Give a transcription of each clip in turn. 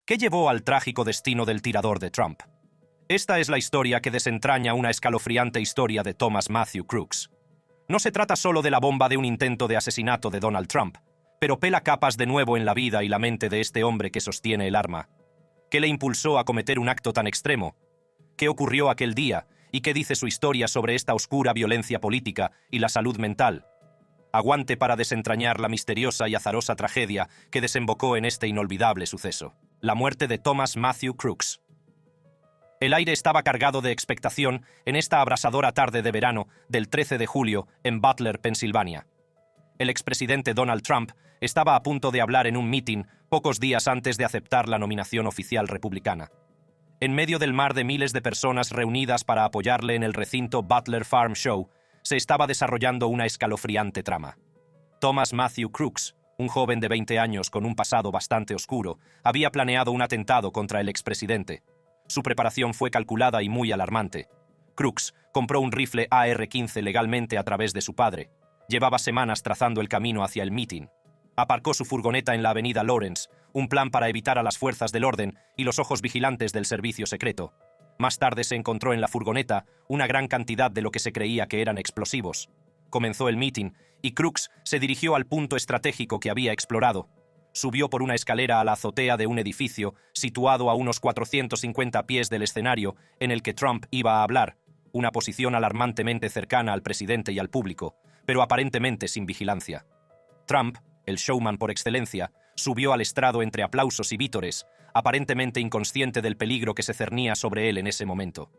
¿Qué llevó al trágico destino del tirador de Trump? Esta es la historia que desentraña una escalofriante historia de Thomas Matthew Crooks. No se trata solo de la bomba de un intento de asesinato de Donald Trump, pero pela capas de nuevo en la vida y la mente de este hombre que sostiene el arma. ¿Qué le impulsó a cometer un acto tan extremo? ¿Qué ocurrió aquel día y qué dice su historia sobre esta oscura violencia política y la salud mental? Aguante para desentrañar la misteriosa y azarosa tragedia que desembocó en este inolvidable suceso. La muerte de Thomas Matthew Crooks. El aire estaba cargado de expectación en esta abrasadora tarde de verano del 13 de julio en Butler, Pensilvania. El expresidente Donald Trump estaba a punto de hablar en un mitin pocos días antes de aceptar la nominación oficial republicana. En medio del mar de miles de personas reunidas para apoyarle en el recinto Butler Farm Show, se estaba desarrollando una escalofriante trama. Thomas Matthew Crooks, un joven de 20 años con un pasado bastante oscuro, había planeado un atentado contra el expresidente. Su preparación fue calculada y muy alarmante. Crooks compró un rifle AR-15 legalmente a través de su padre. Llevaba semanas trazando el camino hacia el mitin. Aparcó su furgoneta en la avenida Lawrence, un plan para evitar a las fuerzas del orden y los ojos vigilantes del servicio secreto. Más tarde se encontró en la furgoneta una gran cantidad de lo que se creía que eran explosivos. Comenzó el mitin y Crooks se dirigió al punto estratégico que había explorado. Subió por una escalera a la azotea de un edificio situado a unos 450 pies del escenario en el que Trump iba a hablar, una posición alarmantemente cercana al presidente y al público, pero aparentemente sin vigilancia. Trump, el showman por excelencia, subió al estrado entre aplausos y vítores, aparentemente inconsciente del peligro que se cernía sobre él en ese momento.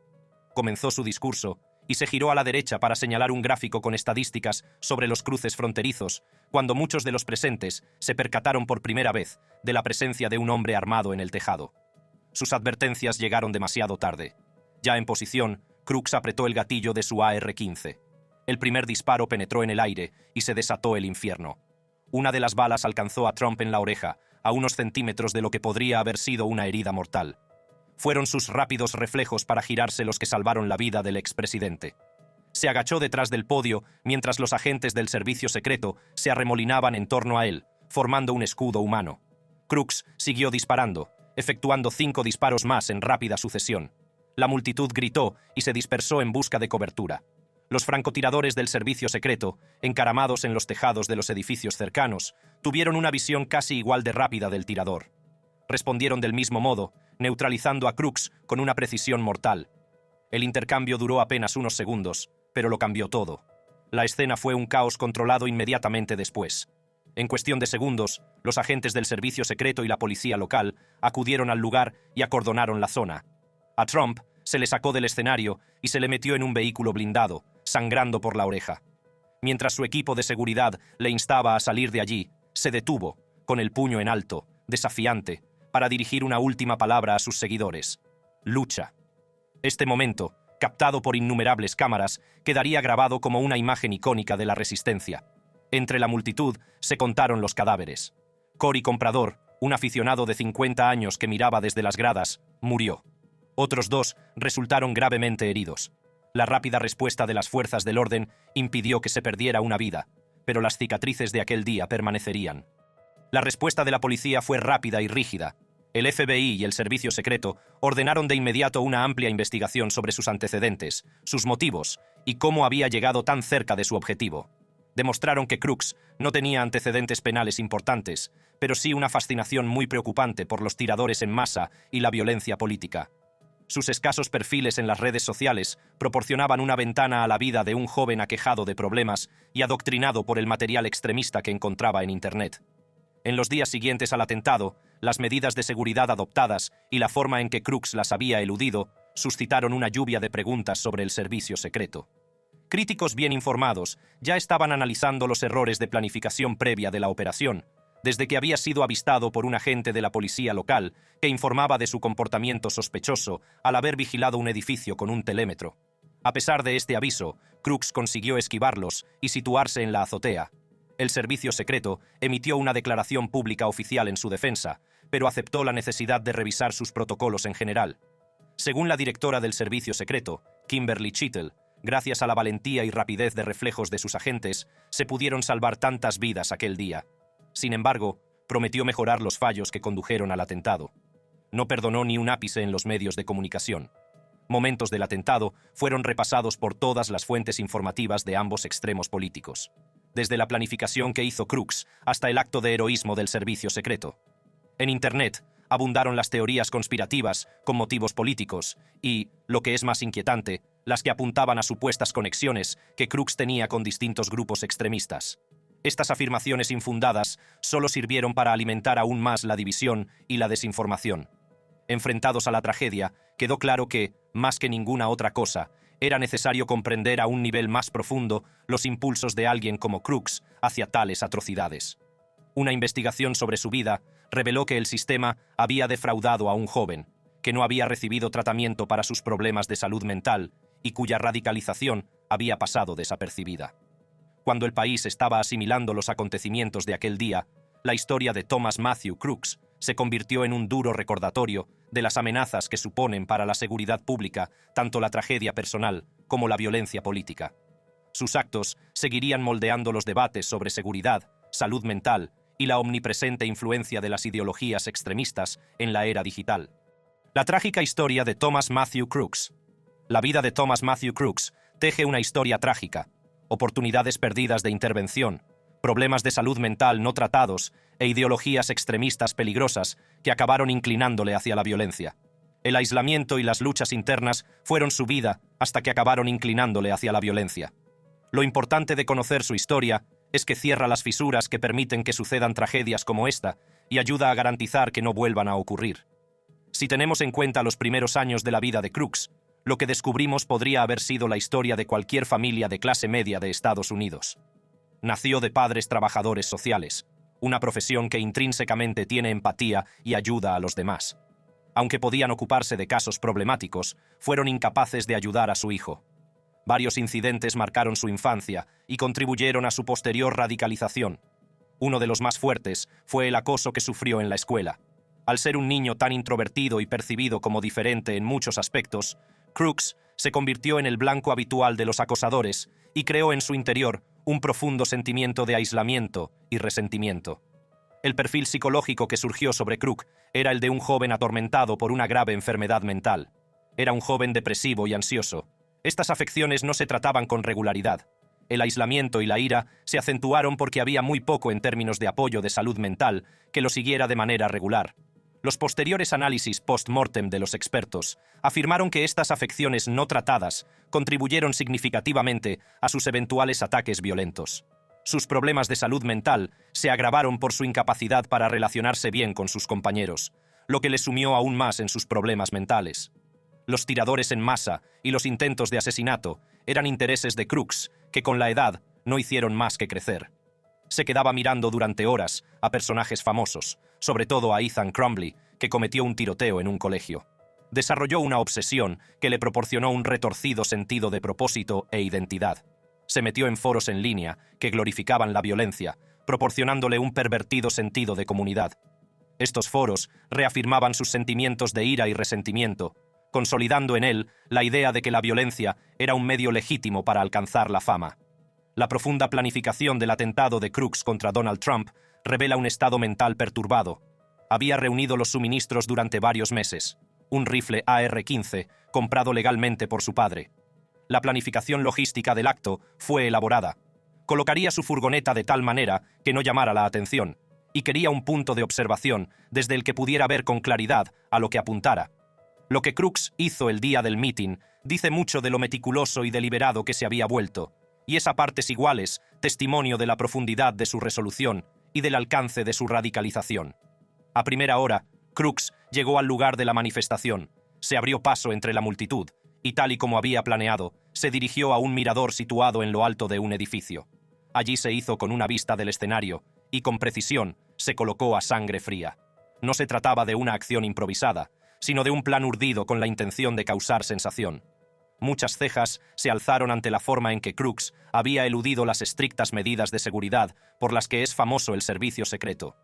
Comenzó su discurso y se giró a la derecha para señalar un gráfico con estadísticas sobre los cruces fronterizos, cuando muchos de los presentes se percataron por primera vez de la presencia de un hombre armado en el tejado. Sus advertencias llegaron demasiado tarde. Ya en posición, Crooks apretó el gatillo de su AR-15. El primer disparo penetró en el aire y se desató el infierno. Una de las balas alcanzó a Trump en la oreja, a unos centímetros de lo que podría haber sido una herida mortal. Fueron sus rápidos reflejos para girarse los que salvaron la vida del expresidente. Se agachó detrás del podio mientras los agentes del servicio secreto se arremolinaban en torno a él, formando un escudo humano. Crooks siguió disparando, efectuando 5 disparos más en rápida sucesión. La multitud gritó y se dispersó en busca de cobertura. Los francotiradores del servicio secreto, encaramados en los tejados de los edificios cercanos, tuvieron una visión casi igual de rápida del tirador. Respondieron del mismo modo, neutralizando a Crooks con una precisión mortal. El intercambio duró apenas unos segundos, pero lo cambió todo. La escena fue un caos controlado inmediatamente después. En cuestión de segundos, los agentes del servicio secreto y la policía local acudieron al lugar y acordonaron la zona. A Trump se le sacó del escenario y se le metió en un vehículo blindado, sangrando por la oreja. Mientras su equipo de seguridad le instaba a salir de allí, se detuvo, con el puño en alto, desafiante, para dirigir una última palabra a sus seguidores: lucha. Este momento, captado por innumerables cámaras, quedaría grabado como una imagen icónica de la resistencia. Entre la multitud se contaron los cadáveres. Cory Comprador, un aficionado de 50 años que miraba desde las gradas, murió. Otros 2 resultaron gravemente heridos. La rápida respuesta de las fuerzas del orden impidió que se perdiera una vida, pero las cicatrices de aquel día permanecerían. La respuesta de la policía fue rápida y rígida. El FBI y el servicio secreto ordenaron de inmediato una amplia investigación sobre sus antecedentes, sus motivos y cómo había llegado tan cerca de su objetivo. Demostraron que Crooks no tenía antecedentes penales importantes, pero sí una fascinación muy preocupante por los tiradores en masa y la violencia política. Sus escasos perfiles en las redes sociales proporcionaban una ventana a la vida de un joven aquejado de problemas y adoctrinado por el material extremista que encontraba en Internet. En los días siguientes al atentado, las medidas de seguridad adoptadas y la forma en que Crooks las había eludido suscitaron una lluvia de preguntas sobre el servicio secreto. Críticos bien informados ya estaban analizando los errores de planificación previa de la operación, desde que había sido avistado por un agente de la policía local que informaba de su comportamiento sospechoso al haber vigilado un edificio con un telémetro. A pesar de este aviso, Crooks consiguió esquivarlos y situarse en la azotea. El servicio secreto emitió una declaración pública oficial en su defensa, pero aceptó la necesidad de revisar sus protocolos en general. Según la directora del servicio secreto, Kimberly Chittle, gracias a la valentía y rapidez de reflejos de sus agentes, se pudieron salvar tantas vidas aquel día. Sin embargo, prometió mejorar los fallos que condujeron al atentado. No perdonó ni un ápice en los medios de comunicación. Momentos del atentado fueron repasados por todas las fuentes informativas de ambos extremos políticos, desde la planificación que hizo Crooks hasta el acto de heroísmo del servicio secreto. En Internet abundaron las teorías conspirativas con motivos políticos y, lo que es más inquietante, las que apuntaban a supuestas conexiones que Crooks tenía con distintos grupos extremistas. Estas afirmaciones infundadas solo sirvieron para alimentar aún más la división y la desinformación. Enfrentados a la tragedia, quedó claro que, más que ninguna otra cosa, era necesario comprender a un nivel más profundo los impulsos de alguien como Crooks hacia tales atrocidades. Una investigación sobre su vida reveló que el sistema había defraudado a un joven, que no había recibido tratamiento para sus problemas de salud mental y cuya radicalización había pasado desapercibida. Cuando el país estaba asimilando los acontecimientos de aquel día, la historia de Thomas Matthew Crooks se convirtió en un duro recordatorio de las amenazas que suponen para la seguridad pública tanto la tragedia personal como la violencia política. Sus actos seguirían moldeando los debates sobre seguridad, salud mental y la omnipresente influencia de las ideologías extremistas en la era digital. La trágica historia de Thomas Matthew Crooks. La vida de Thomas Matthew Crooks teje una historia trágica: oportunidades perdidas de intervención, problemas de salud mental no tratados e ideologías extremistas peligrosas que acabaron inclinándole hacia la violencia. El aislamiento y las luchas internas fueron su vida hasta que acabaron inclinándole hacia la violencia. Lo importante de conocer su historia es que cierra las fisuras que permiten que sucedan tragedias como esta y ayuda a garantizar que no vuelvan a ocurrir. Si tenemos en cuenta los primeros años de la vida de Crooks, lo que descubrimos podría haber sido la historia de cualquier familia de clase media de Estados Unidos. Nació de padres trabajadores sociales, una profesión que intrínsecamente tiene empatía y ayuda a los demás. Aunque podían ocuparse de casos problemáticos, fueron incapaces de ayudar a su hijo. Varios incidentes marcaron su infancia y contribuyeron a su posterior radicalización. Uno de los más fuertes fue el acoso que sufrió en la escuela. Al ser un niño tan introvertido y percibido como diferente en muchos aspectos, Crooks se convirtió en el blanco habitual de los acosadores y creó en su interior un profundo sentimiento de aislamiento y resentimiento. El perfil psicológico que surgió sobre Crooks era el de un joven atormentado por una grave enfermedad mental. Era un joven depresivo y ansioso. Estas afecciones no se trataban con regularidad. El aislamiento y la ira se acentuaron porque había muy poco en términos de apoyo de salud mental que lo siguiera de manera regular. Los posteriores análisis post-mortem de los expertos afirmaron que estas afecciones no tratadas contribuyeron significativamente a sus eventuales ataques violentos. Sus problemas de salud mental se agravaron por su incapacidad para relacionarse bien con sus compañeros, lo que le sumió aún más en sus problemas mentales. Los tiradores en masa y los intentos de asesinato eran intereses de Crooks que con la edad no hicieron más que crecer. Se quedaba mirando durante horas a personajes famosos, sobre todo a Ethan Crumbley, que cometió un tiroteo en un colegio. Desarrolló una obsesión que le proporcionó un retorcido sentido de propósito e identidad. Se metió en foros en línea que glorificaban la violencia, proporcionándole un pervertido sentido de comunidad. Estos foros reafirmaban sus sentimientos de ira y resentimiento, consolidando en él la idea de que la violencia era un medio legítimo para alcanzar la fama. La profunda planificación del atentado de Crooks contra Donald Trump revela un estado mental perturbado. Había reunido los suministros durante varios meses. Un rifle AR-15, comprado legalmente por su padre. La planificación logística del acto fue elaborada. Colocaría su furgoneta de tal manera que no llamara la atención, y quería un punto de observación desde el que pudiera ver con claridad a lo que apuntara. Lo que Crooks hizo el día del mitin dice mucho de lo meticuloso y deliberado que se había vuelto, y es a partes iguales testimonio de la profundidad de su resolución y del alcance de su radicalización. A primera hora, Crooks llegó al lugar de la manifestación, se abrió paso entre la multitud y, tal y como había planeado, se dirigió a un mirador situado en lo alto de un edificio. Allí se hizo con una vista del escenario y, con precisión, se colocó a sangre fría. No se trataba de una acción improvisada, sino de un plan urdido con la intención de causar sensación. Muchas cejas se alzaron ante la forma en que Crooks había eludido las estrictas medidas de seguridad por las que es famoso el servicio secreto.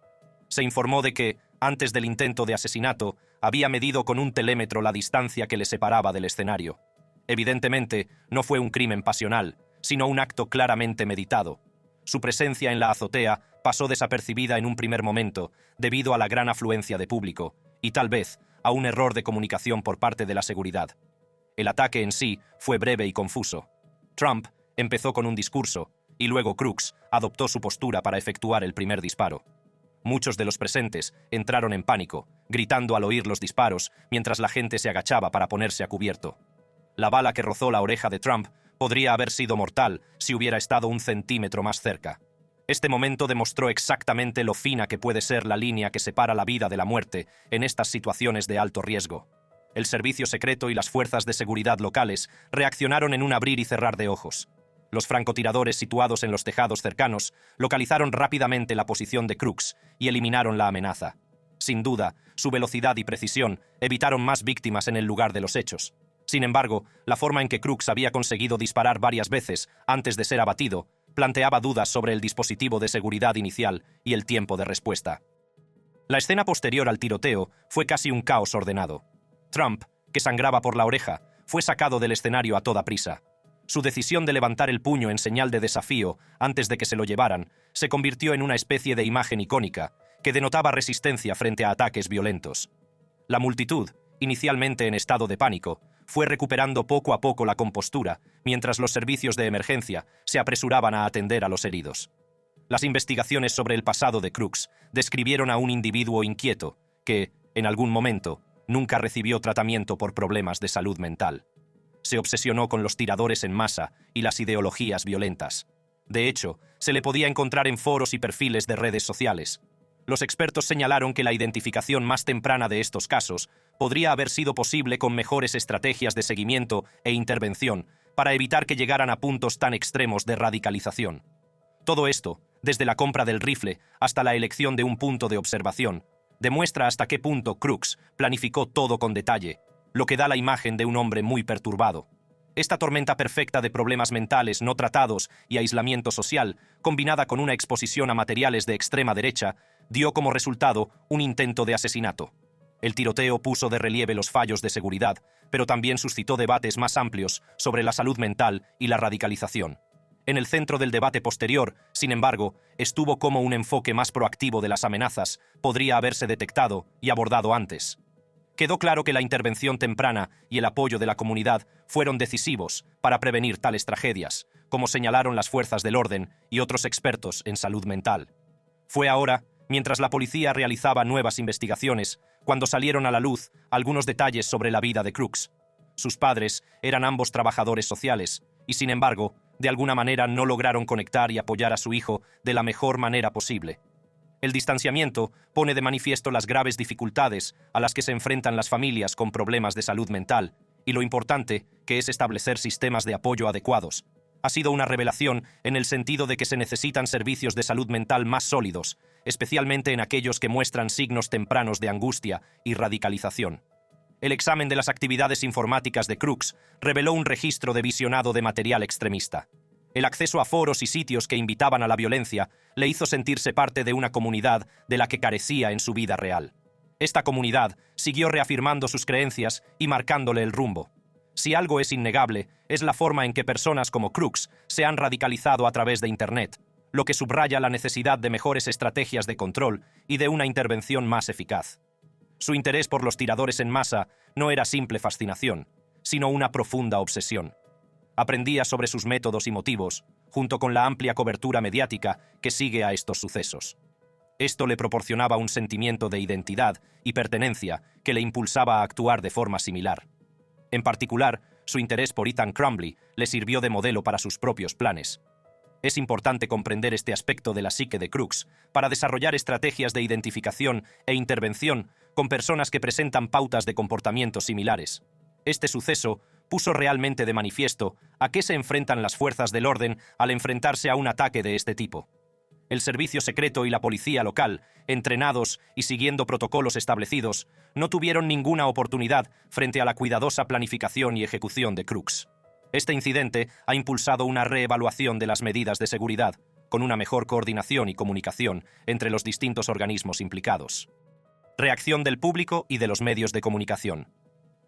Se informó de que, antes del intento de asesinato, había medido con un telémetro la distancia que le separaba del escenario. Evidentemente, no fue un crimen pasional, sino un acto claramente meditado. Su presencia en la azotea pasó desapercibida en un primer momento, debido a la gran afluencia de público, y tal vez a un error de comunicación por parte de la seguridad. El ataque en sí fue breve y confuso. Trump empezó con un discurso, y luego Crooks adoptó su postura para efectuar el primer disparo. Muchos de los presentes entraron en pánico, gritando al oír los disparos, mientras la gente se agachaba para ponerse a cubierto. La bala que rozó la oreja de Trump podría haber sido mortal si hubiera estado un centímetro más cerca. Este momento demostró exactamente lo fina que puede ser la línea que separa la vida de la muerte en estas situaciones de alto riesgo. El servicio secreto y las fuerzas de seguridad locales reaccionaron en un abrir y cerrar de ojos. Los francotiradores situados en los tejados cercanos localizaron rápidamente la posición de Crooks y eliminaron la amenaza. Sin duda, su velocidad y precisión evitaron más víctimas en el lugar de los hechos. Sin embargo, la forma en que Crooks había conseguido disparar varias veces antes de ser abatido planteaba dudas sobre el dispositivo de seguridad inicial y el tiempo de respuesta. La escena posterior al tiroteo fue casi un caos ordenado. Trump, que sangraba por la oreja, fue sacado del escenario a toda prisa. Su decisión de levantar el puño en señal de desafío antes de que se lo llevaran se convirtió en una especie de imagen icónica que denotaba resistencia frente a ataques violentos. La multitud, inicialmente en estado de pánico, fue recuperando poco a poco la compostura mientras los servicios de emergencia se apresuraban a atender a los heridos. Las investigaciones sobre el pasado de Crooks describieron a un individuo inquieto que, en algún momento, nunca recibió tratamiento por problemas de salud mental. Se obsesionó con los tiradores en masa y las ideologías violentas. De hecho, se le podía encontrar en foros y perfiles de redes sociales. Los expertos señalaron que la identificación más temprana de estos casos podría haber sido posible con mejores estrategias de seguimiento e intervención para evitar que llegaran a puntos tan extremos de radicalización. Todo esto, desde la compra del rifle hasta la elección de un punto de observación, demuestra hasta qué punto Crooks planificó todo con detalle, lo que da la imagen de un hombre muy perturbado. Esta tormenta perfecta de problemas mentales no tratados y aislamiento social, combinada con una exposición a materiales de extrema derecha, dio como resultado un intento de asesinato. El tiroteo puso de relieve los fallos de seguridad, pero también suscitó debates más amplios sobre la salud mental y la radicalización. En el centro del debate posterior, sin embargo, estuvo cómo un enfoque más proactivo de las amenazas podría haberse detectado y abordado antes. Quedó claro que la intervención temprana y el apoyo de la comunidad fueron decisivos para prevenir tales tragedias, como señalaron las fuerzas del orden y otros expertos en salud mental. Fue ahora, mientras la policía realizaba nuevas investigaciones, cuando salieron a la luz algunos detalles sobre la vida de Crooks. Sus padres eran ambos trabajadores sociales y, sin embargo, de alguna manera no lograron conectar y apoyar a su hijo de la mejor manera posible. El distanciamiento pone de manifiesto las graves dificultades a las que se enfrentan las familias con problemas de salud mental y lo importante que es establecer sistemas de apoyo adecuados. Ha sido una revelación en el sentido de que se necesitan servicios de salud mental más sólidos, especialmente en aquellos que muestran signos tempranos de angustia y radicalización. El examen de las actividades informáticas de Crooks reveló un registro de visionado de material extremista. El acceso a foros y sitios que invitaban a la violencia le hizo sentirse parte de una comunidad de la que carecía en su vida real. Esta comunidad siguió reafirmando sus creencias y marcándole el rumbo. Si algo es innegable, es la forma en que personas como Crooks se han radicalizado a través de Internet, lo que subraya la necesidad de mejores estrategias de control y de una intervención más eficaz. Su interés por los tiradores en masa no era simple fascinación, sino una profunda obsesión. Aprendía sobre sus métodos y motivos, junto con la amplia cobertura mediática que sigue a estos sucesos. Esto le proporcionaba un sentimiento de identidad y pertenencia que le impulsaba a actuar de forma similar. En particular, su interés por Ethan Crumbley le sirvió de modelo para sus propios planes. Es importante comprender este aspecto de la psique de Crooks para desarrollar estrategias de identificación e intervención con personas que presentan pautas de comportamiento similares. Este suceso puso realmente de manifiesto a qué se enfrentan las fuerzas del orden al enfrentarse a un ataque de este tipo. El servicio secreto y la policía local, entrenados y siguiendo protocolos establecidos, no tuvieron ninguna oportunidad frente a la cuidadosa planificación y ejecución de Crooks. Este incidente ha impulsado una reevaluación de las medidas de seguridad, con una mejor coordinación y comunicación entre los distintos organismos implicados. Reacción del público y de los medios de comunicación.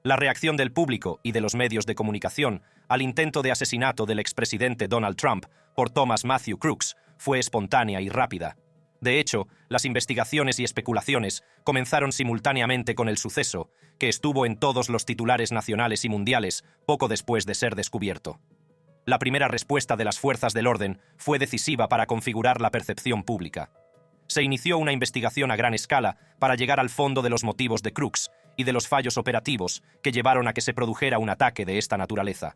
La reacción del público y de los medios de comunicación al intento de asesinato del expresidente Donald Trump por Thomas Matthew Crooks fue espontánea y rápida. De hecho, las investigaciones y especulaciones comenzaron simultáneamente con el suceso, que estuvo en todos los titulares nacionales y mundiales poco después de ser descubierto. La primera respuesta de las fuerzas del orden fue decisiva para configurar la percepción pública. Se inició una investigación a gran escala para llegar al fondo de los motivos de Crooks y de los fallos operativos que llevaron a que se produjera un ataque de esta naturaleza.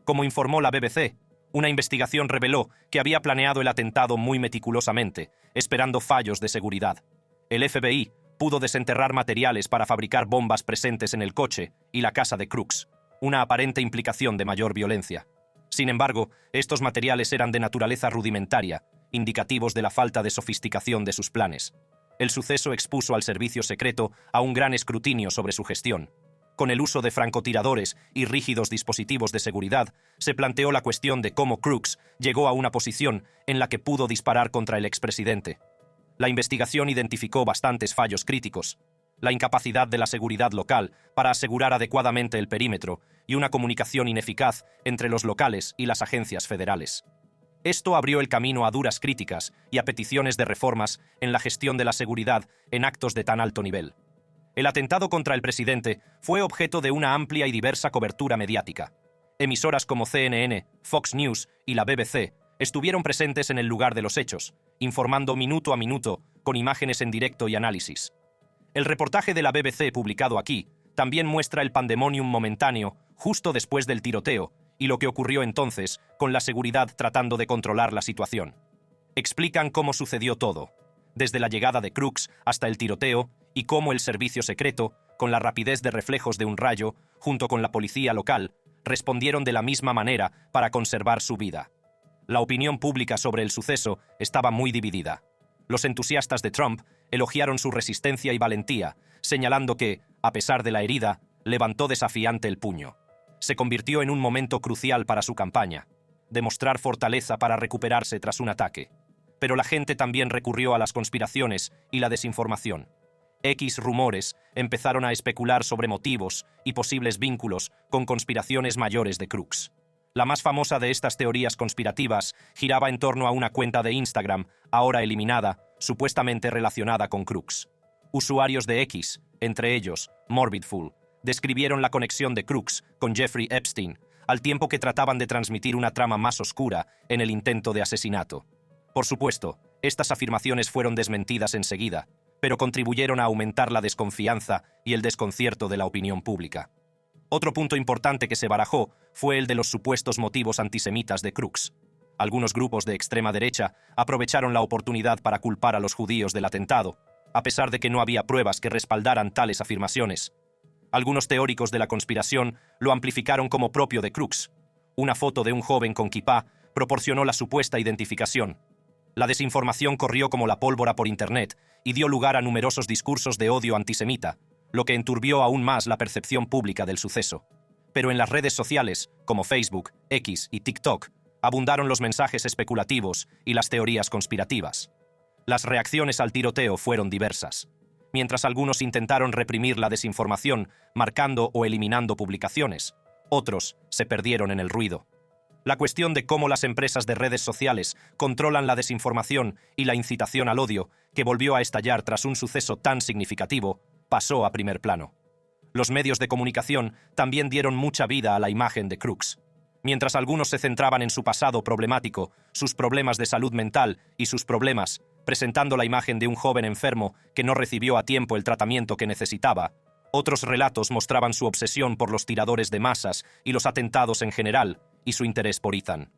Como informó la BBC, una investigación reveló que había planeado el atentado muy meticulosamente, esperando fallos de seguridad. El FBI pudo desenterrar materiales para fabricar bombas presentes en el coche y la casa de Crooks, una aparente implicación de mayor violencia. Sin embargo, estos materiales eran de naturaleza rudimentaria, indicativos de la falta de sofisticación de sus planes. El suceso expuso al servicio secreto a un gran escrutinio sobre su gestión. Con el uso de francotiradores y rígidos dispositivos de seguridad, se planteó la cuestión de cómo Crooks llegó a una posición en la que pudo disparar contra el expresidente. La investigación identificó bastantes fallos críticos: la incapacidad de la seguridad local para asegurar adecuadamente el perímetro y una comunicación ineficaz entre los locales y las agencias federales. Esto abrió el camino a duras críticas y a peticiones de reformas en la gestión de la seguridad en actos de tan alto nivel. El atentado contra el presidente fue objeto de una amplia y diversa cobertura mediática. Emisoras como CNN, Fox News y la BBC estuvieron presentes en el lugar de los hechos, informando minuto a minuto, con imágenes en directo y análisis. El reportaje de la BBC publicado aquí también muestra el pandemonium momentáneo justo después del tiroteo y lo que ocurrió entonces con la seguridad tratando de controlar la situación. Explican cómo sucedió todo, desde la llegada de Crooks hasta el tiroteo, y cómo el servicio secreto, con la rapidez de reflejos de un rayo, junto con la policía local, respondieron de la misma manera para conservar su vida. La opinión pública sobre el suceso estaba muy dividida. Los entusiastas de Trump elogiaron su resistencia y valentía, señalando que, a pesar de la herida, levantó desafiante el puño. Se convirtió en un momento crucial para su campaña, demostrar fortaleza para recuperarse tras un ataque. Pero la gente también recurrió a las conspiraciones y la desinformación. Rumores empezaron a especular sobre motivos y posibles vínculos con conspiraciones mayores de Crooks. La más famosa de estas teorías conspirativas giraba en torno a una cuenta de Instagram, ahora eliminada, supuestamente relacionada con Crooks. Usuarios de X, entre ellos Morbidful, describieron la conexión de Crooks con Jeffrey Epstein, al tiempo que trataban de transmitir una trama más oscura en el intento de asesinato. Por supuesto, estas afirmaciones fueron desmentidas enseguida, pero contribuyeron a aumentar la desconfianza y el desconcierto de la opinión pública. Otro punto importante que se barajó fue el de los supuestos motivos antisemitas de Crooks. Algunos grupos de extrema derecha aprovecharon la oportunidad para culpar a los judíos del atentado, a pesar de que no había pruebas que respaldaran tales afirmaciones. Algunos teóricos de la conspiración lo amplificaron como propio de Crooks. Una foto de un joven con kipá proporcionó la supuesta identificación. La desinformación corrió como la pólvora por Internet y dio lugar a numerosos discursos de odio antisemita, lo que enturbió aún más la percepción pública del suceso. Pero en las redes sociales, como Facebook, X y TikTok, abundaron los mensajes especulativos y las teorías conspirativas. Las reacciones al tiroteo fueron diversas. Mientras algunos intentaron reprimir la desinformación, marcando o eliminando publicaciones, otros se perdieron en el ruido. La cuestión de cómo las empresas de redes sociales controlan la desinformación y la incitación al odio, que volvió a estallar tras un suceso tan significativo, pasó a primer plano. Los medios de comunicación también dieron mucha vida a la imagen de Crooks. Mientras algunos se centraban en su pasado problemático, sus problemas de salud mental y sus problemas, presentando la imagen de un joven enfermo que no recibió a tiempo el tratamiento que necesitaba, otros relatos mostraban su obsesión por los tiradores de masas y los atentados en general, y su interés por Ethan.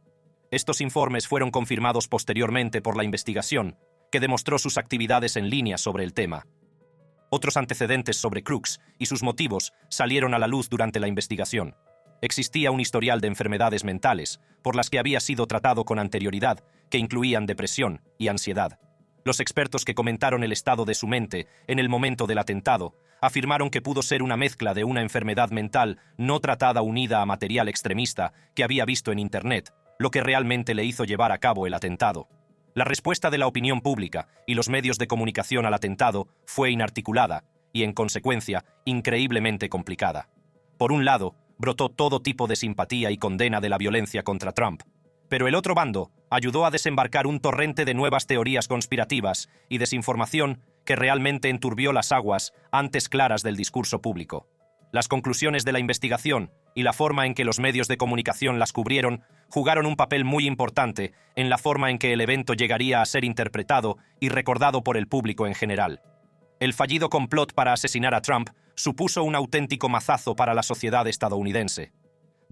Estos informes fueron confirmados posteriormente por la investigación, que demostró sus actividades en línea sobre el tema. Otros antecedentes sobre Crooks y sus motivos salieron a la luz durante la investigación. Existía un historial de enfermedades mentales, por las que había sido tratado con anterioridad, que incluían depresión y ansiedad. Los expertos que comentaron el estado de su mente en el momento del atentado afirmaron que pudo ser una mezcla de una enfermedad mental no tratada unida a material extremista que había visto en Internet, lo que realmente le hizo llevar a cabo el atentado. La respuesta de la opinión pública y los medios de comunicación al atentado fue inarticulada y, en consecuencia, increíblemente complicada. Por un lado, brotó todo tipo de simpatía y condena de la violencia contra Trump, Pero el otro bando ayudó a desembarcar un torrente de nuevas teorías conspirativas y desinformación que realmente enturbió las aguas antes claras del discurso público. Las conclusiones de la investigación y la forma en que los medios de comunicación las cubrieron jugaron un papel muy importante en la forma en que el evento llegaría a ser interpretado y recordado por el público en general. El fallido complot para asesinar a Trump supuso un auténtico mazazo para la sociedad estadounidense.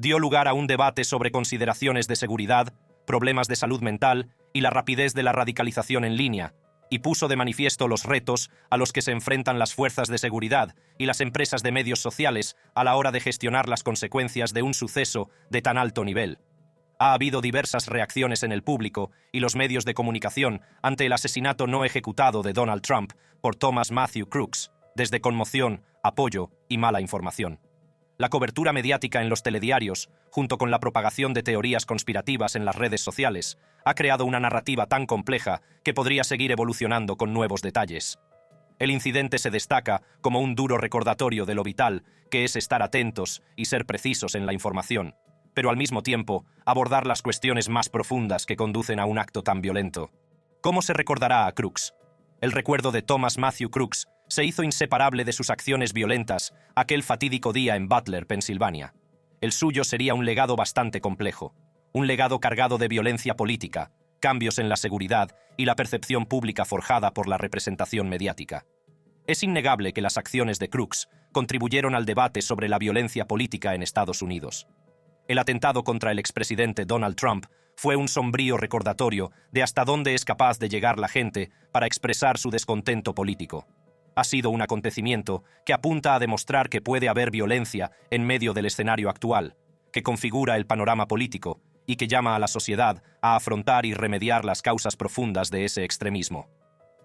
Dio lugar a un debate sobre consideraciones de seguridad, problemas de salud mental y la rapidez de la radicalización en línea, y puso de manifiesto los retos a los que se enfrentan las fuerzas de seguridad y las empresas de medios sociales a la hora de gestionar las consecuencias de un suceso de tan alto nivel. Ha habido diversas reacciones en el público y los medios de comunicación ante el asesinato no ejecutado de Donald Trump por Thomas Matthew Crooks, desde conmoción, apoyo y mala información. La cobertura mediática en los telediarios, junto con la propagación de teorías conspirativas en las redes sociales, ha creado una narrativa tan compleja que podría seguir evolucionando con nuevos detalles. El incidente se destaca como un duro recordatorio de lo vital que es estar atentos y ser precisos en la información, pero al mismo tiempo abordar las cuestiones más profundas que conducen a un acto tan violento. ¿Cómo se recordará a Crooks? El recuerdo de Thomas Matthew Crooks se hizo inseparable de sus acciones violentas aquel fatídico día en Butler, Pensilvania. El suyo sería un legado bastante complejo, un legado cargado de violencia política, cambios en la seguridad y la percepción pública forjada por la representación mediática. Es innegable que las acciones de Crooks contribuyeron al debate sobre la violencia política en Estados Unidos. El atentado contra el expresidente Donald Trump fue un sombrío recordatorio de hasta dónde es capaz de llegar la gente para expresar su descontento político. Ha sido un acontecimiento que apunta a demostrar que puede haber violencia en medio del escenario actual, que configura el panorama político y que llama a la sociedad a afrontar y remediar las causas profundas de ese extremismo.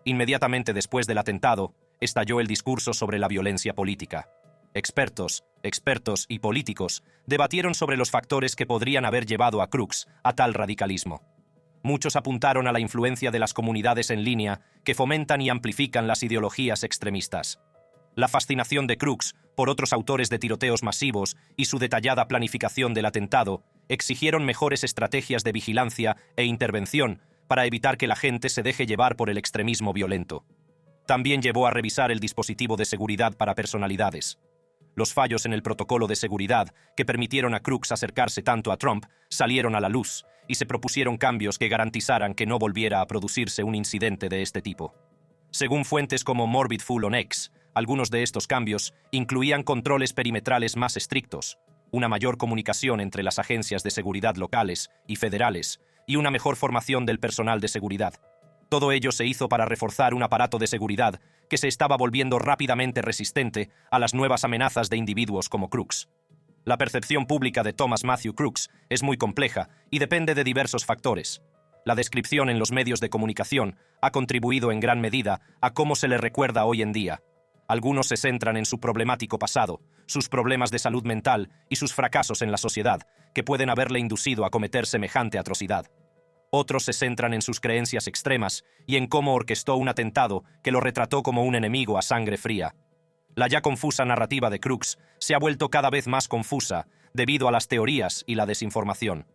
Inmediatamente después del atentado, estalló el discurso sobre la violencia política. Expertos y políticos debatieron sobre los factores que podrían haber llevado a Crooks a tal radicalismo. Muchos apuntaron a la influencia de las comunidades en línea que fomentan y amplifican las ideologías extremistas. La fascinación de Crooks por otros autores de tiroteos masivos y su detallada planificación del atentado exigieron mejores estrategias de vigilancia e intervención para evitar que la gente se deje llevar por el extremismo violento. También llevó a revisar el dispositivo de seguridad para personalidades. Los fallos en el protocolo de seguridad que permitieron a Crooks acercarse tanto a Trump salieron a la luz y se propusieron cambios que garantizaran que no volviera a producirse un incidente de este tipo. Según fuentes como Morbid Fool on X, algunos de estos cambios incluían controles perimetrales más estrictos, una mayor comunicación entre las agencias de seguridad locales y federales y una mejor formación del personal de seguridad. Todo ello se hizo para reforzar un aparato de seguridad que se estaba volviendo rápidamente resistente a las nuevas amenazas de individuos como Crooks. La percepción pública de Thomas Matthew Crooks es muy compleja y depende de diversos factores. La descripción en los medios de comunicación ha contribuido en gran medida a cómo se le recuerda hoy en día. Algunos se centran en su problemático pasado, sus problemas de salud mental y sus fracasos en la sociedad, que pueden haberle inducido a cometer semejante atrocidad. Otros se centran en sus creencias extremas y en cómo orquestó un atentado que lo retrató como un enemigo a sangre fría. La ya confusa narrativa de Crooks se ha vuelto cada vez más confusa debido a las teorías y la desinformación.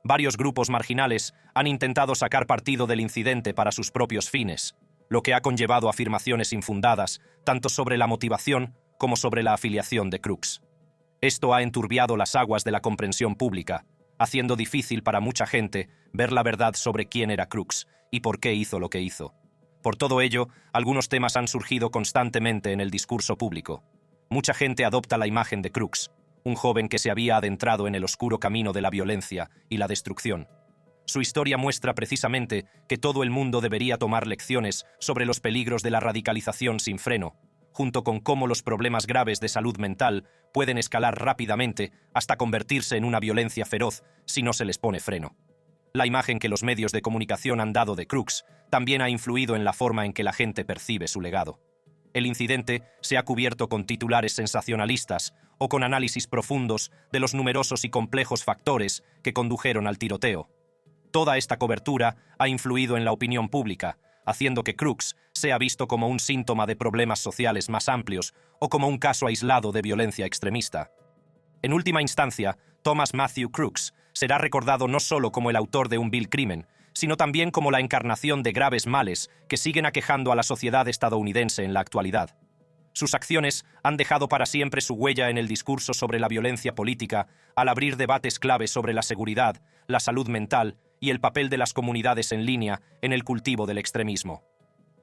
Varios grupos marginales han intentado sacar partido del incidente para sus propios fines, lo que ha conllevado afirmaciones infundadas tanto sobre la motivación como sobre la afiliación de Crooks. Esto ha enturbiado las aguas de la comprensión pública, haciendo difícil para mucha gente ver la verdad sobre quién era Crooks y por qué hizo lo que hizo. Por todo ello, algunos temas han surgido constantemente en el discurso público. Mucha gente adopta la imagen de Crooks, un joven que se había adentrado en el oscuro camino de la violencia y la destrucción. Su historia muestra precisamente que todo el mundo debería tomar lecciones sobre los peligros de la radicalización sin freno, junto con cómo los problemas graves de salud mental pueden escalar rápidamente hasta convertirse en una violencia feroz si no se les pone freno. La imagen que los medios de comunicación han dado de Crooks también ha influido en la forma en que la gente percibe su legado. El incidente se ha cubierto con titulares sensacionalistas o con análisis profundos de los numerosos y complejos factores que condujeron al tiroteo. Toda esta cobertura ha influido en la opinión pública, haciendo que Crooks sea visto como un síntoma de problemas sociales más amplios o como un caso aislado de violencia extremista. En última instancia, Thomas Matthew Crooks será recordado no solo como el autor de un vil crimen, sino también como la encarnación de graves males que siguen aquejando a la sociedad estadounidense en la actualidad. Sus acciones han dejado para siempre su huella en el discurso sobre la violencia política, al abrir debates claves sobre la seguridad, la salud mental y el papel de las comunidades en línea en el cultivo del extremismo.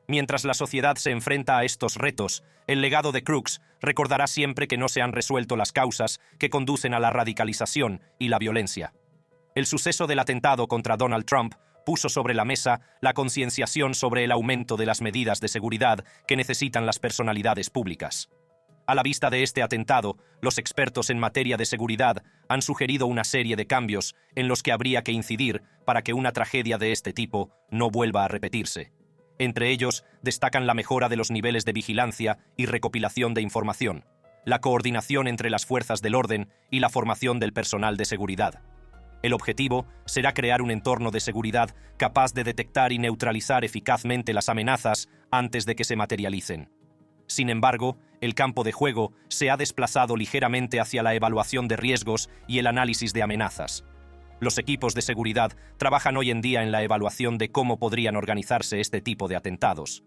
Mientras la sociedad se enfrenta a estos retos, el legado de Crooks recordará siempre que no se han resuelto las causas que conducen a la radicalización y la violencia. El suceso del atentado contra Donald Trump puso sobre la mesa la concienciación sobre el aumento de las medidas de seguridad que necesitan las personalidades públicas. A la vista de este atentado, los expertos en materia de seguridad han sugerido una serie de cambios en los que habría que incidir para que una tragedia de este tipo no vuelva a repetirse. Entre ellos, destacan la mejora de los niveles de vigilancia y recopilación de información, la coordinación entre las fuerzas del orden y la formación del personal de seguridad. El objetivo será crear un entorno de seguridad capaz de detectar y neutralizar eficazmente las amenazas antes de que se materialicen. Sin embargo, el campo de juego se ha desplazado ligeramente hacia la evaluación de riesgos y el análisis de amenazas. Los equipos de seguridad trabajan hoy en día en la evaluación de cómo podrían organizarse este tipo de atentados.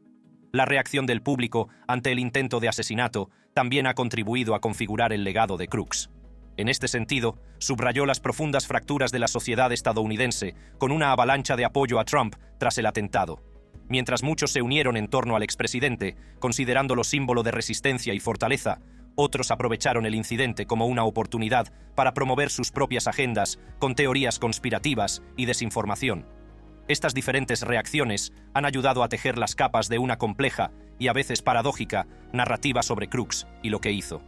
La reacción del público ante el intento de asesinato también ha contribuido a configurar el legado de Crooks. En este sentido, subrayó las profundas fracturas de la sociedad estadounidense con una avalancha de apoyo a Trump tras el atentado. Mientras muchos se unieron en torno al expresidente, considerándolo símbolo de resistencia y fortaleza, otros aprovecharon el incidente como una oportunidad para promover sus propias agendas con teorías conspirativas y desinformación. Estas diferentes reacciones han ayudado a tejer las capas de una compleja y a veces paradójica narrativa sobre Crooks y lo que hizo.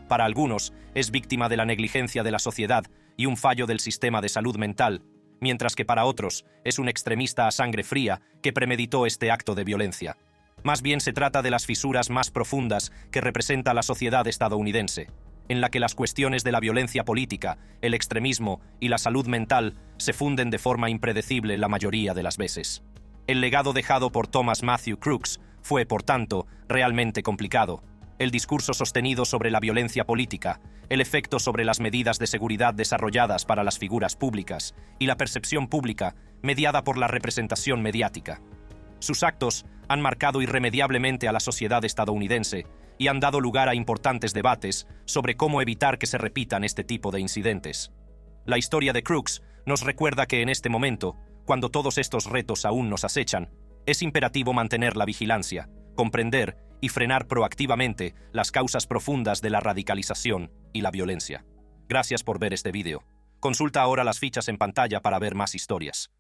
Para algunos, es víctima de la negligencia de la sociedad y un fallo del sistema de salud mental, mientras que para otros es un extremista a sangre fría que premeditó este acto de violencia. Más bien se trata de las fisuras más profundas que representa la sociedad estadounidense, en la que las cuestiones de la violencia política, el extremismo y la salud mental se funden de forma impredecible la mayoría de las veces. El legado dejado por Thomas Matthew Crooks fue, por tanto, realmente complicado. El discurso sostenido sobre la violencia política, el efecto sobre las medidas de seguridad desarrolladas para las figuras públicas y la percepción pública mediada por la representación mediática. Sus actos han marcado irremediablemente a la sociedad estadounidense y han dado lugar a importantes debates sobre cómo evitar que se repitan este tipo de incidentes. La historia de Crooks nos recuerda que en este momento, cuando todos estos retos aún nos acechan, es imperativo mantener la vigilancia, comprender y frenar proactivamente las causas profundas de la radicalización y la violencia. Gracias por ver este vídeo. Consulta ahora las fichas en pantalla para ver más historias.